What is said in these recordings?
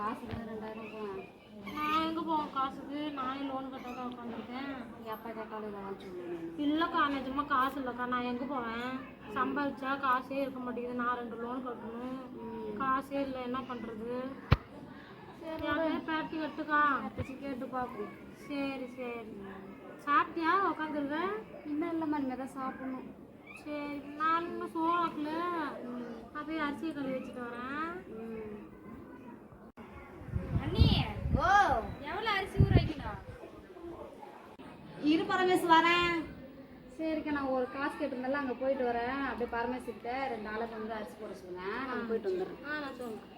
காசுக்கு 2000 போவேன். நான் எங்கே போவேன் காசுக்கு? நானே லோன் கட்டாத உட்காந்துருக்கேன். எப்போ கேட்டாலும் இதெல்லாம் சொல்லுவேன். இல்லைக்கா நிஜமா காசு இல்லைக்கா. நான் எங்கே போவேன்? சம்பாதிச்சா காசே இருக்க மாட்டேங்குது. நான் 2 லோன் கட்டணும். காசே இல்லை, என்ன பண்ணுறது? சரி பேட்டி கட்டுக்கா. கேட்டு பார்ப்போம். சரி சரி. சாப்பிட்டியா? உட்காந்துருக்க? இன்னும் இல்லைம்மா, இனிமேல் தான் சாப்பிடணும். சரி, நான் இன்னும் சோறாக்கல. நான் போய் அரிசியை கழுவி வச்சுட்டு வரேன். அண்ணி, ஓ எவ்வளோ அரிசி ஊற வைக்கணும்? இரு பரமேசு வரேன். சரிக்கா, நான் ஒரு காசு கேட்டிருந்தால அங்கே போயிட்டு வரேன். அப்படியே பரமேசுக்கிட்ட 2 நாளைக்கு வந்து அரிசி போட சொல்லுவேன். நான் போயிட்டு வந்துடுறேன். நான் சொல்லுவேன்.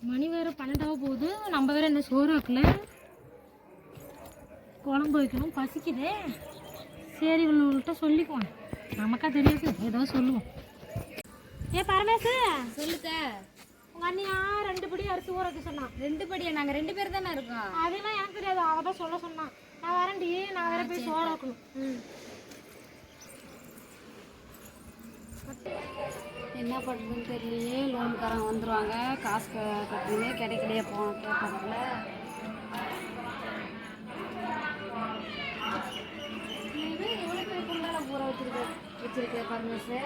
மணி வேறு 12 போகுது. நம்ம வேற என்ன சோறு ஆக்கல. குழம்பு வைக்கணும், பசிக்குதே. சரி, இவள்கிட்ட சொல்லிக்குவோம். நமக்கா தெரியாது, ஏதோ சொல்லுவோம். ஏ பரமேசு, சொல்லுத்த. உங்க அண்ணியா 2 படி அரிசி ஊற வைக்க சொன்னான். 2 படியா? நாங்கள் 2 பேர் தானே இருக்கோம். அதெல்லாம் எனக்கு தெரியாது, அவ தான் சொல்ல சொன்னான். நான் வரேன்டி, நான் வேற போய் சோறு ஆக்கணும். என்ன பண்ணுறதுன்னு தெரியலையே. லோன்காரங்க வந்துடுவாங்க, காசு கட்டுறதே கிடைக்கலையே கேட்பாங்கல்ல. எவ்வளோ பேர் குண்டால ஊற வச்சிருக்கேன் பரமேசு.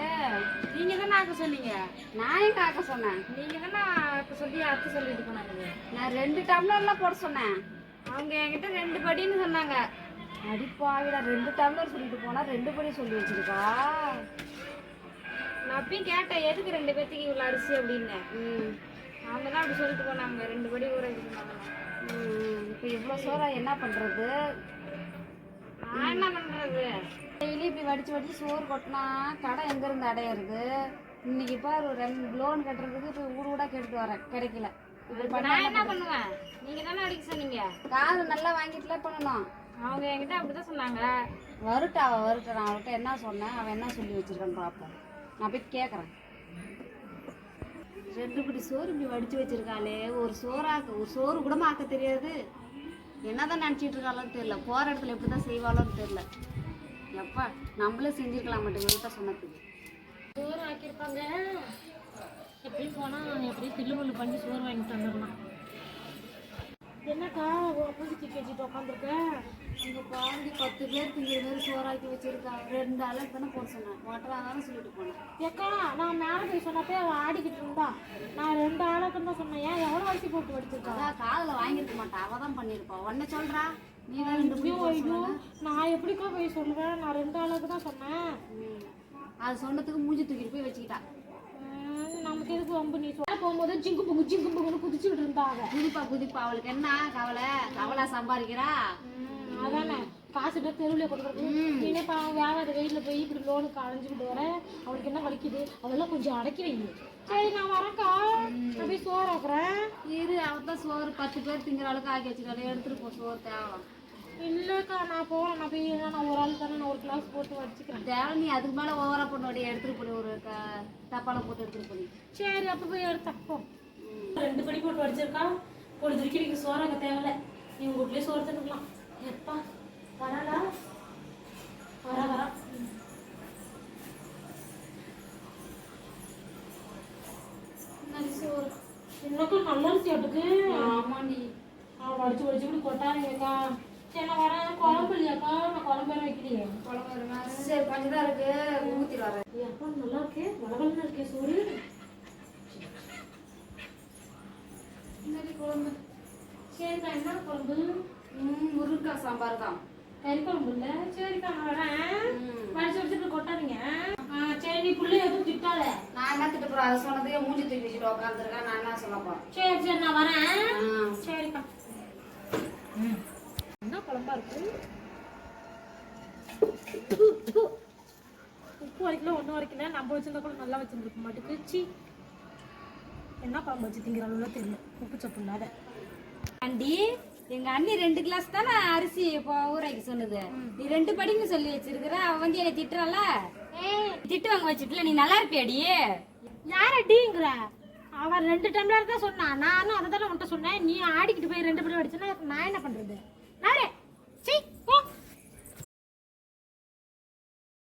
நீங்கள் தானே ஆக்க சொன்னீங்க. நான் எங்க ஆக்க சொன்னேன்? நீங்கள் தானே ஆக்க சொல்லி அத்தை சொல்லிட்டு போனாங்க. நான் 2 டம்ளர்லாம் போட சொன்னேன். அவங்க என்கிட்ட 2 படின்னு சொன்னாங்க. அடிப்பாவிடா, 2 டம்ளர் சொல்லிட்டு போனா 2 படி சொல்லி வச்சிருக்கா. நான் அப்பயும் கேட்டேன், எதுக்கு 2 பேர்த்துக்கு இவ்வளோ அரிசி அப்படின்னு. அவங்க தான் அப்படி சொல்லிட்டு போனாங்க, 2 படி ஊற வைக்க சொன்னாங்க. இப்போ இவ்வளோ சோறா என்ன பண்ணுறது? நான் என்ன பண்ணுறது? டெய்லி இப்படி வடிச்சு சோறு கொட்டினா கடை எங்கேருந்து அடையிறது? இன்னைக்கு பாரு 2 லோன் கட்டுறதுக்கு இப்போ ஊடாக கேட்டுட்டு வரேன், கிடைக்கல. இப்படி நான் என்ன பண்ணுவேன்? நீங்கள் தானே அடிக்க சொன்னீங்க. காசு நல்லா வாங்கிட்டுல பண்ணணும். அவங்க என்கிட்ட அப்படி தான் சொன்னாங்க. வருட்டா நான் அவர்கிட்ட என்ன சொன்னேன், அவன் என்ன சொல்லி வச்சிருக்கான்னு பார்ப்போம். நான் போய் கேட்குறேன். 2 படி சோறு இப்படி வடித்து வச்சிருக்காளே. ஒரு சோறு கூட ஆக்க தெரியாது. என்னதான் நினச்சிட்டு இருக்காளோன்னு தெரியல. போகிற இடத்துல எப்படி தான் செய்வாளோன்னு தெரியல. எப்பா நம்மளே செஞ்சுருக்கலாம் மாட்டேங்க வீட்டை சொன்னதுக்கு. சோறு ஆக்கியிருப்பாங்க. எப்படி போனால் எப்படி தில்லுமுள்ளு பண்ணி சோறு வாங்கிட்டு வந்துடலாம். என்னக்கா பூஜைக்கு கேட்டுட்டு உட்காந்துருக்க? அங்கே பாண்டி 10 பேருக்கு 20 பேர் சோறாக்கி வச்சிருக்காங்க. 2 ஆளுக்கு தானே போட சொன்னேன். தானே சொல்லிட்டு போனேன். ஏக்கா, நான் மேலே போய் சொன்னப்பே அவள் ஆடிக்கிட்டு இருந்தா. நான் 2 ஆளுக்குன்னு தான் சொன்னேன். ஏன் எவ்வளோ அரிசி போட்டு வடிச்சிருக்கா? அதான் காதில் வாங்கியிருக்க மாட்டான், அவள் தான் பண்ணியிருப்பா. உடனே சொல்கிறா நீ தான் 2 படி போட சொன்ன. நான் எப்படிக்கா போய் சொல்லுவேன்? நான் 2 ஆளுக்கு தான் சொன்னேன். அது சொன்னதுக்கு மூஞ்சி தூக்கிட்டு போய் வச்சுக்கிட்டா. நமக்கு எதுக்கு வம்பு? நீ சொல்ல போகும்போது ஜிங்கு பொங்குன்னு குதிச்சுக்கிட்டு இருந்தா. குதிப்பா அவளுக்கு என்ன கவலை சம்பாதிக்கிறா. அதானே காசு பேர் தெருவில் கொடுக்குறது. நீனே வேகாத வெயிலில் போய் இப்படி லோனுக்கு அலைஞ்சிக்கிட்டு வர. அவளுக்கு என்ன வலிக்குது? அதெல்லாம் கொஞ்சம் அடக்கி வைங்க. சரி, நான் வரேன்க்கா. நான் போய் சோறு ஆக்குறேன். அவள் தான் சோறு 10 பேர் திங்கிற அளவுக்கு ஆக்கி வச்சுக்காலே. எடுத்துட்டு போ, சோறு தேவை. இல்லைக்கா, நான் போகிறேன். நான் போய் நான் ஒரு ஆள் தானே, நான் ஒரு கிளாஸ் போட்டு வச்சுக்கிறேன். தேவை நீ அதுக்கு மேலே ஓவரா பண்ண எடுத்துட்டு போய் ஒரு டப்பால போட்டு எடுத்துட்டு போய். சரி, அப்போ போய் எடுத்தப்போ 2 படி போட்டு வடிச்சிருக்கா. பொழுதுக்கு நீங்க சோறாக்க தேவையில்ல. நீ உங்க வீட்லயே சோறு தந்துக்கலாம். எப்பா வரடா, வர சோறு இன்னும் நல்ல அரிசி அதுக்கு. ஆமாண்டி, வடிச்சு இப்படி கொட்டாருங்கக்கா. சரி, நான் வரேன். குழம்பு இல்லையாக்கா? நான் குழம்பு வேற வைக்கலையே. குழம்பு சரி கொஞ்சம் தான் இருக்கு, ஊற்றிட்டு வரேன். எப்பா நல்லா இருக்கே, வளவலன்னு இருக்கே சோறு. குழம்பு சரிக்கா, என்ன குழம்பு? முருங்கைக்காய் சாம்பார் தான். கறி குழம்பு இல்லை. சரிக்கா, நான் வரேன். வடிச்சு கொட்டாதீங்க. சரி, நீ பிள்ளைய எதுவும் திட்டாத. நான் என்ன திட்ட போறேன்? அது சொன்னதே மூஞ்சி தூக்கி வச்சுட்டு உட்காந்துருக்கேன். நான் என்ன சொல்ல போறேன்? சரி, நான் வரேன். சரிக்கா. என்ன குழம்பா இருக்கு? உப்பு வரைக்கும் ஒன்றும் வரைக்கல. நம்ம வச்சிருந்தா கூட நல்லா வச்சிருந்துருக்க மாட்டேங்குச்சு. என்ன குழம்பு வச்சு திங்கிறாங்களோ தெரியல, உப்பு சப்பு இல்லாத. ஆண்டி, எங்க அண்ணி 2 கிளாஸ் தானே அரிசி இப்போ ஊறாக்கி சொன்னது. நீ 2 படின்னு சொல்லி வச்சிருக்கிற. அவ வந்து என்னை திட்டுறால. திட்டு வாங்க வச்சுட்டுல. நீ நல்லா இருப்பியாடி? யார டீங்கிற? அவன் 2 டம்ளர் தான் சொன்னான். நானும் அதை தானே உன்ட்ட சொன்னேன். நீ ஆடிக்கிட்டு போய் 2 படி அடிச்சுன்னா நான் என்ன பண்றது? நானே சீ